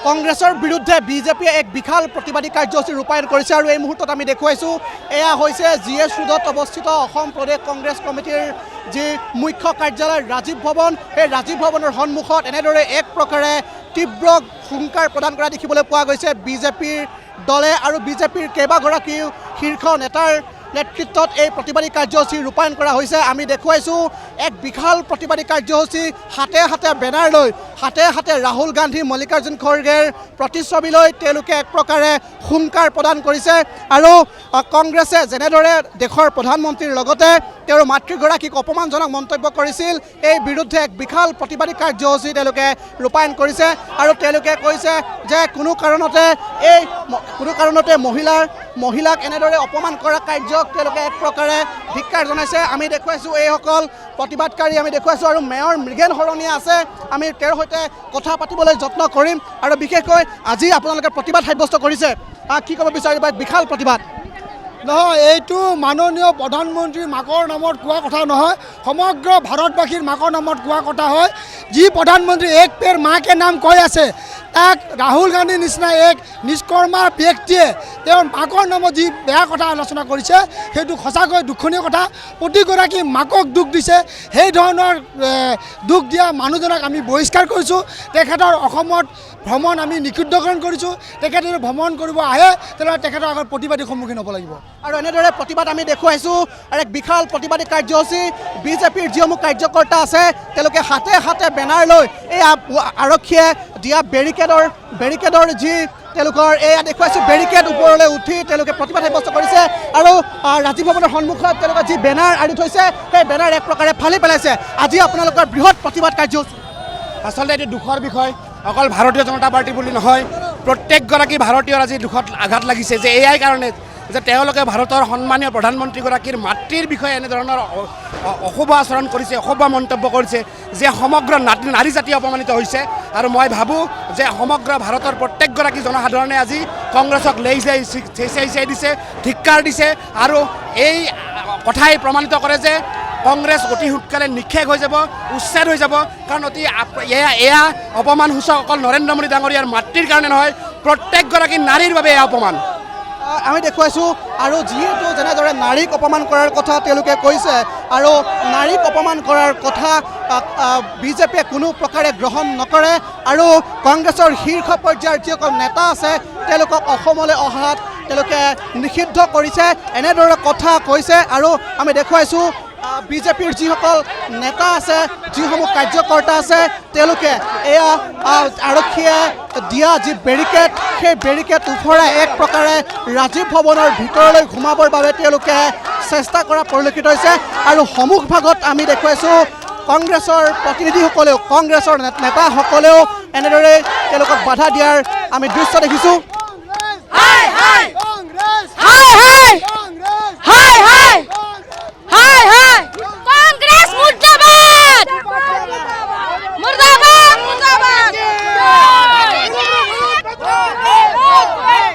কংগ্ৰেছৰ বিৰুদ্ধে বিজেপিয়ে এক বিশাল প্ৰতিবাদী কাৰ্যসূচী ৰূপায়ণ কৰিছে আৰু এই মুহূৰ্তত আমি দেখুৱাইছোঁ এয়া হৈছে GS ৰোডত অৱস্থিত অসম প্ৰদেশ কংগ্ৰেছ কমিটিৰ যি মুখ্য কাৰ্যালয় ৰাজীৱ ভৱন এই ৰাজীৱ ভৱনৰ সন্মুখত এনেদৰে এক প্ৰকাৰে তীব্ৰ হুংকাৰ প্ৰদান কৰা দেখিবলৈ পোৱা গৈছে বিজেপিৰ দলে আৰু বিজেপিৰ কেইবাগৰাকীও শীৰ্ষ নেতাৰ নেতৃত্বত এই প্ৰতিবাদী কাৰ্যসূচী ৰূপায়ণ কৰা হৈছে আমি দেখুৱাইছোঁ এক বিশাল প্ৰতিবাদী কাৰ্যসূচী হাতে হাতে বেনাৰ লৈ হাতে হাতে ৰাহুল গান্ধী মল্লিকাৰ্জুন খৰ্গেৰ প্ৰতিচ্ছবি লৈ তেওঁলোকে এক প্ৰকাৰে হুংকাৰ প্ৰদান কৰিছে আৰু কংগ্ৰেছে যেনেদৰে দেশৰ প্ৰধানমন্ত্ৰীৰ লগতে তেওঁৰ মাতৃগৰাকীক অপমানজনক মন্তব্য কৰিছিল এই বিৰুদ্ধে এক বিশাল প্ৰতিবাদী কাৰ্যসূচী তেওঁলোকে ৰূপায়ণ কৰিছে আৰু তেওঁলোকে কৈছে যে কোনো কাৰণতে মহিলাক এনেদৰে অপমান কৰা কাৰ্যক তেওঁলোকে এক প্ৰকাৰে ধিক্কাৰ জনাইছে আমি দেখুৱাইছোঁ এইসকল প্ৰতিবাদকাৰী আমি দেখুৱাইছোঁ আৰু মেয়ৰ মৃগেন শৰণীয়া আছে আমি তেওঁৰ সৈতে কথা পাতিবলৈ যত্ন কৰিম আৰু বিশেষকৈ আজি আপোনালোকে প্ৰতিবাদ সাব্যস্ত কৰিছে কি ক'ব বিচাৰিব বিশাল প্ৰতিবাদ নহয় এইটো মাননীয় প্ৰধানমন্ত্ৰীৰ মাকৰ নামত কোৱা কথা নহয় সমগ্ৰ ভাৰতবাসীৰ মাকৰ নামত কোৱা কথা হয় যি প্ৰধানমন্ত্ৰী এক পেৰ মাকে নাম কৈ আছে তাক ৰাহুল গান্ধীৰ নিচিনা এক নিষ্কৰ্মা ব্যক্তিয়ে তেওঁৰ মাকৰ নামত যি বেয়া কথা আলোচনা কৰিছে সেইটো সঁচাকৈ দুখনীয় কথা প্ৰতিগৰাকী মাকক দুখ দিছে সেই ধৰণৰ দুখ দিয়া মানুহজনক আমি বহিষ্কাৰ কৰিছোঁ তেখেতৰ অসমত ভ্ৰমণ আমি নিষিদ্ধকৰণ কৰিছোঁ তেখেতে যদি ভ্ৰমণ কৰিব আহে তেনেহ'লে তেখেতৰ আগত প্ৰতিবাদীৰ সন্মুখীন হ'ব লাগিব আৰু এনেদৰে প্ৰতিবাদ আমি দেখুৱাইছোঁ আৰু এক বিশাল প্ৰতিবাদী কাৰ্যসূচী বিজেপিৰ যিসমূহ কাৰ্যকৰ্তা আছে তেওঁলোকে হাতে হাতে বেনাৰ লৈ এই আৰক্ষীয়ে দিয়া বেৰিকেডৰ যি তেওঁলোকৰ এয়া দেখুৱাইছোঁ বেৰিকেড ওপৰলৈ উঠি তেওঁলোকে প্ৰতিবাদ সাব্যস্ত কৰিছে আৰু ৰাজীৱ ভৱনৰ সন্মুখত তেওঁলোকে যি বেনাৰ আঁৰি থৈছে সেই বেনাৰ এক প্ৰকাৰে ফালি পেলাইছে আজি আপোনালোকৰ বৃহৎ প্ৰতিবাদ কাৰ্যসূচী আচলতে এইটো দুখৰ বিষয় অকল ভাৰতীয় জনতা পাৰ্টি বুলি নহয় প্ৰত্যেকগৰাকী ভাৰতীয়ৰ আজি দুখত আঘাত লাগিছে যে এয়াই কাৰণে যে তেওঁলোকে ভাৰতৰ সন্মানীয় প্ৰধানমন্ত্ৰীগৰাকীৰ মাতৃৰ বিষয়ে এনেধৰণৰ অশুভ আচৰণ কৰিছে অশুভ মন্তব্য কৰিছে যে সমগ্ৰ নাৰী জাতি অপমানিত হৈছে আৰু মই ভাবোঁ যে সমগ্ৰ ভাৰতৰ প্ৰত্যেকগৰাকী জনসাধাৰণে আজি কংগ্ৰেছক চেঁচাই দিছে ধিক্কাৰ দিছে আৰু এই কথাই প্ৰমাণিত কৰে যে কংগ্ৰেছ অতি সোনকালে নিঃশেষ হৈ যাব উচ্ছেদ হৈ যাব কাৰণ এয়া অপমানসূচক অকল নৰেন্দ্ৰ মোদী ডাঙৰীয়াৰ মাতৃৰ কাৰণে নহয় প্ৰত্যেকগৰাকী নাৰীৰ বাবে এয়া অপমান আমি দেখুৱাইছোঁ আৰু যিহেতু যেনেদৰে নাৰীক অপমান কৰাৰ কথা তেওঁলোকে কৈছে আৰু নাৰীক অপমান কৰাৰ কথা বিজেপিয়ে কোনো প্ৰকাৰে গ্ৰহণ নকৰে আৰু কংগ্ৰেছৰ শীৰ্ষ পৰ্যায়ৰ যিসকল নেতা আছে তেওঁলোকক অসমলৈ অহাত তেওঁলোকে নিষিদ্ধ কৰিছে এনেদৰে কথা কৈছে আৰু আমি দেখুৱাইছোঁ বিজেপিৰ যিসকল নেতা আছে যিসমূহ কাৰ্যকৰ্তা আছে তেওঁলোকে এয়া আৰক্ষীয়ে দিয়া যি বেৰিকেড সেই বেৰিকেড উফৰাই এক প্ৰকাৰে ৰাজীৱ ভৱনৰ ভিতৰলৈ সোমাবৰ বাবে তেওঁলোকে চেষ্টা কৰা পৰিলক্ষিত হৈছে আৰু সন্মুখভাগত আমি দেখুৱাইছোঁ কংগ্ৰেছৰ প্ৰতিনিধিসকলেও কংগ্ৰেছৰ নেতাসকলেও এনেদৰে তেওঁলোকক বাধা দিয়াৰ আমি দৃশ্য দেখিছোঁ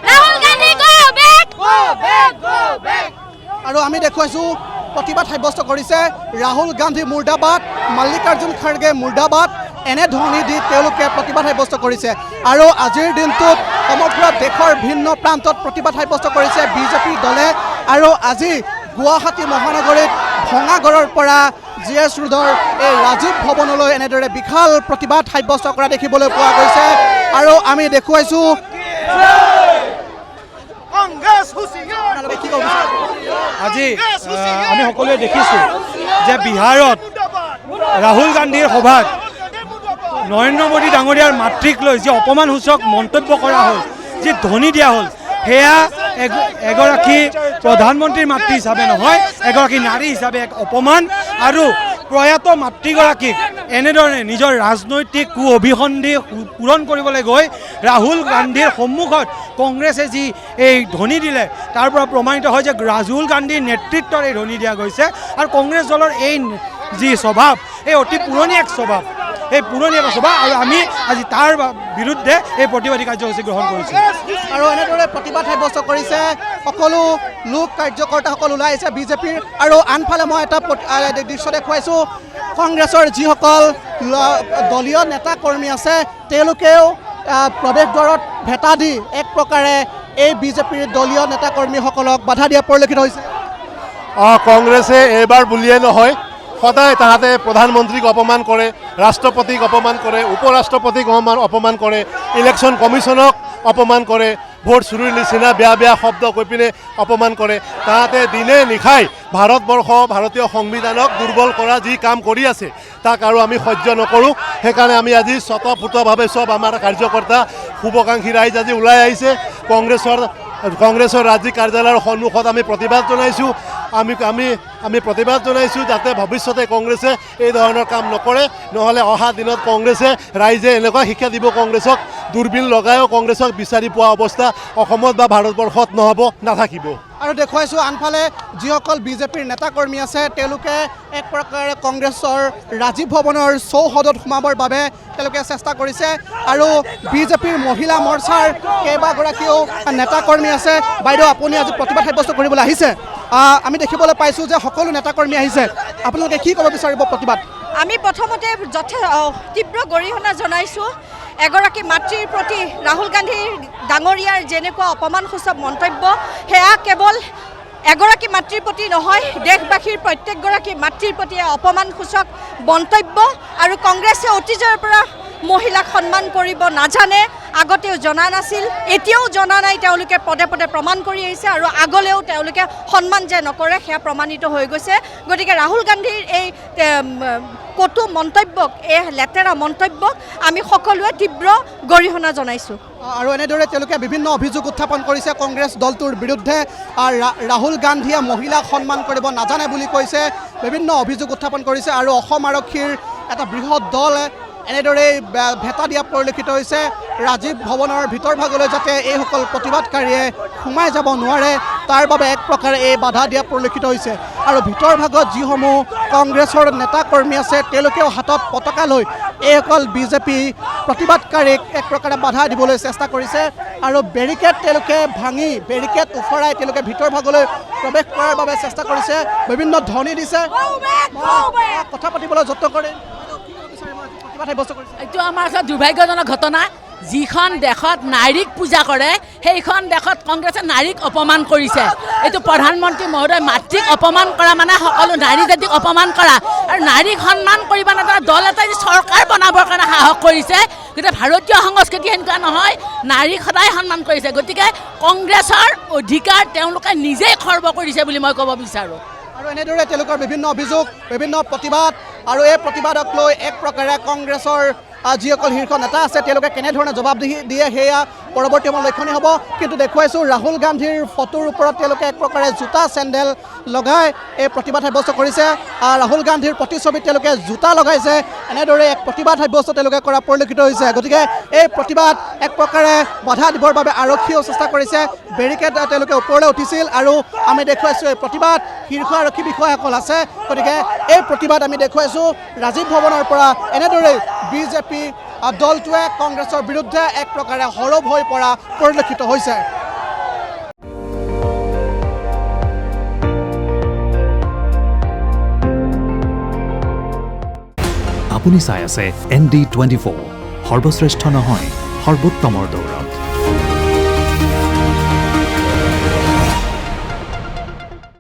Rahul Gandhi, go back! Go back! Go back! আৰু আমি দেখুৱাইছোঁ প্ৰতিবাদ সাব্যস্ত কৰিছে ৰাহুল গান্ধী মুৰ্দাবাদ, মাল্লিকাৰ্জুন খাৰ্গে মুৰ্দাবাদ, এনে ধ্বনি দি তেওঁলোকে প্ৰতিবাদ সাব্যস্ত কৰিছে। আৰু আজিৰ দিনটোত সমগ্ৰ দেশৰ ভিন্ন প্ৰান্তত প্ৰতিবাদ সাব্যস্ত কৰিছে বিজেপি দলে। আৰু আজি গুৱাহাটী মহানগৰীত ভঙাগড়ৰ পৰা GS ৰোডৰ এই ৰাজীৱ ভৱনলৈ এনেদৰে বিশাল প্ৰতিবাদ সাব্যস্ত কৰা দেখিবলৈ পোৱা গৈছে। আৰু আমি দেখুৱাইছোঁ আজি আমি সকলোৱে দেখিছোঁ যে বিহাৰত ৰাহুল গান্ধীৰ সভাত নৰেন্দ্ৰ মোদী ডাঙৰীয়াৰ মাতৃক লৈ যি অপমানসূচক মন্তব্য কৰা হ'ল, যি ধ্বনি দিয়া হ'ল, সেয়া এগৰাকী প্ৰধানমন্ত্ৰীৰ মাতৃ হিচাপে নহয়, এগৰাকী নাৰী হিচাপে এক অপমান। আৰু প্ৰয়াত মাতৃগৰাকীক এনেধৰণে নিজৰ ৰাজনৈতিক কু অভিসন্ধি পূৰণ কৰিবলৈ গৈ ৰাহুল গান্ধীৰ সন্মুখত কংগ্ৰেছে যি এই ধ্বনি দিলে, তাৰ পৰা প্ৰমাণিত হয় যে ৰাহুল গান্ধীৰ নেতৃত্বত এই ধ্বনি দিয়া গৈছে। আৰু কংগ্ৰেছ দলৰ এই যি স্বভাৱ, এই অতি পুৰণি এক স্বভাৱ, এই পুৰণি এটা স্বভাৱ। আৰু আমি আজি তাৰ বিৰুদ্ধে এই প্ৰতিবাদী কাৰ্যসূচী গ্ৰহণ কৰিছোঁ। আৰু এনেদৰে প্ৰতিবাদ সাব্যস্ত কৰিছে সকলো লোক, কাৰ্যকৰ্তাসকল ওলাই আহিছে বিজেপিৰ। আৰু আনফালে মই এটা দৃশ্য দেখুৱাইছোঁ, কংগ্ৰেছৰ যিসকল দলীয় নেতা কৰ্মী আছে তেওঁলোকেও প্ৰৱেশদ্বাৰত ভেটা দি এক প্ৰকাৰে এই বিজেপিৰ দলীয় নেতা কৰ্মীসকলক বাধা দিয়া পৰিলক্ষিত হৈছে। কংগ্ৰেছে এইবাৰ বুলিয়ে নহয়, সদায় তাহাঁতে প্ৰধানমন্ত্ৰীক অপমান কৰে, ৰাষ্ট্ৰপতিক অপমান কৰে, উপৰাষ্ট্ৰপতিক অপমান কৰে, ইলেকশ্যন কমিশ্যনক অপমান কৰে, ভোট চুৰিৰ নিচিনা বেয়া বেয়া শব্দ কৈ পিনে অপমান কৰে। তাহাঁতে দিনে নিশাই ভাৰতবৰ্ষ, ভাৰতীয় সংবিধানক দুৰ্বল কৰা যি কাম কৰি আছে তাক আৰু আমি সহ্য নকৰোঁ। সেইকাৰণে আমি আজি স্বতঃপূৰ্তভাৱে চব আমাৰ কাৰ্যকৰ্তা, শুভাকাংক্ষী ৰাইজ আজি ওলাই আহিছে। কংগ্ৰেছৰ ৰাজ্যিক কাৰ্যালয়ৰ সন্মুখত আমি প্ৰতিবাদ জনাইছোঁ। আমি প্ৰতিবাদ জনাইছোঁ যাতে ভৱিষ্যতে কংগ্ৰেছে এই ধৰণৰ কাম নকৰে, নহ'লে অহা দিনত কংগ্ৰেছে, ৰাইজে এনেকুৱা শিক্ষা দিব কংগ্ৰেছক, দূৰবীণ লগায়ো কংগ্ৰেছক বিচাৰি পোৱা অৱস্থা অসমত বা ভাৰতবৰ্ষত নাথাকিব। আৰু দেখুৱাইছোঁ আনফালে যিসকল বিজেপিৰ নেতাকৰ্মী আছে তেওঁলোকে এক প্ৰকাৰে কংগ্ৰেছৰ ৰাজীৱ ভৱনৰ চৌহদত সোমাবৰ বাবে তেওঁলোকে চেষ্টা কৰিছে। আৰু বিজেপিৰ মহিলা মৰ্চাৰ কেইবাগৰাকীও নেতাকৰ্মী আছে। বাইদেউ, আপুনি আজি প্ৰতিবাদ সাব্যস্ত কৰিবলৈ আহিছে, আমি দেখিবলৈ পাইছোঁ যে সকলো নেতাকৰ্মী আহিছে, আপোনালোকে কি ক'ব বিচাৰিব প্ৰতিবাদ? আমি প্ৰথমতে তীব্ৰ গৰিহণা জনাইছোঁ এগৰাকী মাতৃৰ প্ৰতি ৰাহুল গান্ধী ডাঙৰীয়াৰ যেনেকুৱা অপমানসূচক মন্তব্য, সেয়া কেৱল এগৰাকী মাতৃৰ প্ৰতি নহয়, দেশবাসীৰ প্ৰত্যেকগৰাকী মাতৃৰ প্ৰতি অপমানসূচক মন্তব্য। আৰু কংগ্ৰেছে অতীজৰ পৰা মহিলাক সন্মান কৰিব নাজানে, আগতেও জনা নাছিল, এতিয়াও জনা নাই, তেওঁলোকে পদে পদে প্ৰমাণ কৰি আহিছে। আৰু আগলৈও তেওঁলোকে সন্মান যে নকৰে সেয়া প্ৰমাণিত হৈ গৈছে। গতিকে ৰাহুল গান্ধীৰ এই কটু মন্তব্যক, এই লেতেৰা মন্তব্যক আমি সকলোৱে তীব্ৰ গৰিহণা জনাইছোঁ। আৰু এনেদৰে তেওঁলোকে বিভিন্ন অভিযোগ উত্থাপন কৰিছে কংগ্ৰেছ দলটোৰ বিৰুদ্ধে। ৰাহুল গান্ধীয়ে মহিলাক সন্মান কৰিব নাজানে বুলি কৈছে, বিভিন্ন অভিযোগ উত্থাপন কৰিছে। আৰু অসম আৰক্ষীৰ এটা বৃহৎ দল এনেদৰেই ভেটা দিয়া পৰিলক্ষিত হৈছে ৰাজীৱ ভৱনৰ ভিতৰভাগলৈ, যাতে এইসকল প্ৰতিবাদকাৰীয়ে সোমাই যাব নোৱাৰে, তাৰ বাবে এক প্ৰকাৰে এই বাধা দিয়া পৰিলক্ষিত হৈছে। আৰু ভিতৰভাগত যিসমূহ কংগ্ৰেছৰ নেতাকৰ্মী আছে তেওঁলোকেও হাতত পতাকা লৈ এইসকল বিজেপি প্ৰতিবাদকাৰীক এক প্ৰকাৰে বাধা দিবলৈ চেষ্টা কৰিছে। আৰু বেৰিকেড তেওঁলোকে ভাঙি, বেৰিকেড উফৰাই তেওঁলোকে ভিতৰভাগলৈ প্ৰৱেশ কৰাৰ বাবে চেষ্টা কৰিছে, বিভিন্ন ধ্বনি দিছে। কথা পাতিবলৈ যত্ন কৰে। এইটো আমাৰ ওচৰত দুৰ্ভাগ্যজনক ঘটনা। যিখন দেশত নাৰীক পূজা কৰে সেইখন দেশত কংগ্ৰেছে নাৰীক অপমান কৰিছে। এইটো প্ৰধানমন্ত্ৰী মহোদয় মাতৃক অপমান কৰা মানে সকলো নাৰী জাতিক অপমান কৰা। আৰু নাৰীক সন্মান কৰিব নাজানা দল এটাই চৰকাৰ বনাবৰ কাৰণে সাহস কৰিছে। গতিকে ভাৰতীয় সংস্কৃতি এনেকুৱা নহয়, নাৰীক সদায় সন্মান কৰিছে। গতিকে কংগ্ৰেছৰ অধিকাৰ তেওঁলোকে নিজেই খৰ্ব কৰিছে বুলি মই ক'ব বিচাৰোঁ। আৰু এনেদৰে তেওঁলোকৰ বিভিন্ন অভিযোগ, বিভিন্ন প্ৰতিবাদ, আৰু এই প্ৰতিবাদক লৈ এক প্ৰকাৰে কংগ্ৰেছৰ যিসকল শীৰ্ষ নেতা আছে তেওঁলোকে কেনেধৰণে জবাবদিহি দিয়ে সেয়া পৰৱৰ্তী সময় লক্ষণীয় হ'ব। কিন্তু দেখুৱাইছোঁ ৰাহুল গান্ধীৰ ফটোৰ ওপৰত তেওঁলোকে এক প্ৰকাৰে জোতা চেণ্ডেল লগাই এই প্ৰতিবাদ সাব্যস্ত কৰিছে। ৰাহুল গান্ধীৰ প্ৰতিচ্ছবিত তেওঁলোকে জোতা লগাইছে, এনেদৰে এক প্ৰতিবাদ সাব্যস্ত তেওঁলোকে কৰা পৰিলক্ষিত হৈছে। গতিকে এই প্ৰতিবাদ এক প্ৰকাৰে বাধা দিবৰ বাবে আৰক্ষীয়েও চেষ্টা কৰিছে, বেৰিকেড তেওঁলোকে ওপৰলৈ উঠিছিল। আৰু আমি দেখুৱাইছোঁ এই প্ৰতিবাদ শীৰ্ষ আৰক্ষী বিষয়াসকল আছে। গতিকে এই প্ৰতিবাদ আমি দেখুৱাইছোঁ ৰাজীৱ ভৱনৰ পৰা। এনেদৰে বিজেপি দলটোৱে কংগ্ৰেছৰ বিৰুদ্ধে এক প্ৰকাৰে সৰব হৈ পৰা পৰিলক্ষিত হৈছে। আপুনি চাই আছে ND24 সৰ্বশ্ৰেষ্ঠ নহয় সৰ্বোত্তমৰ দৌৰ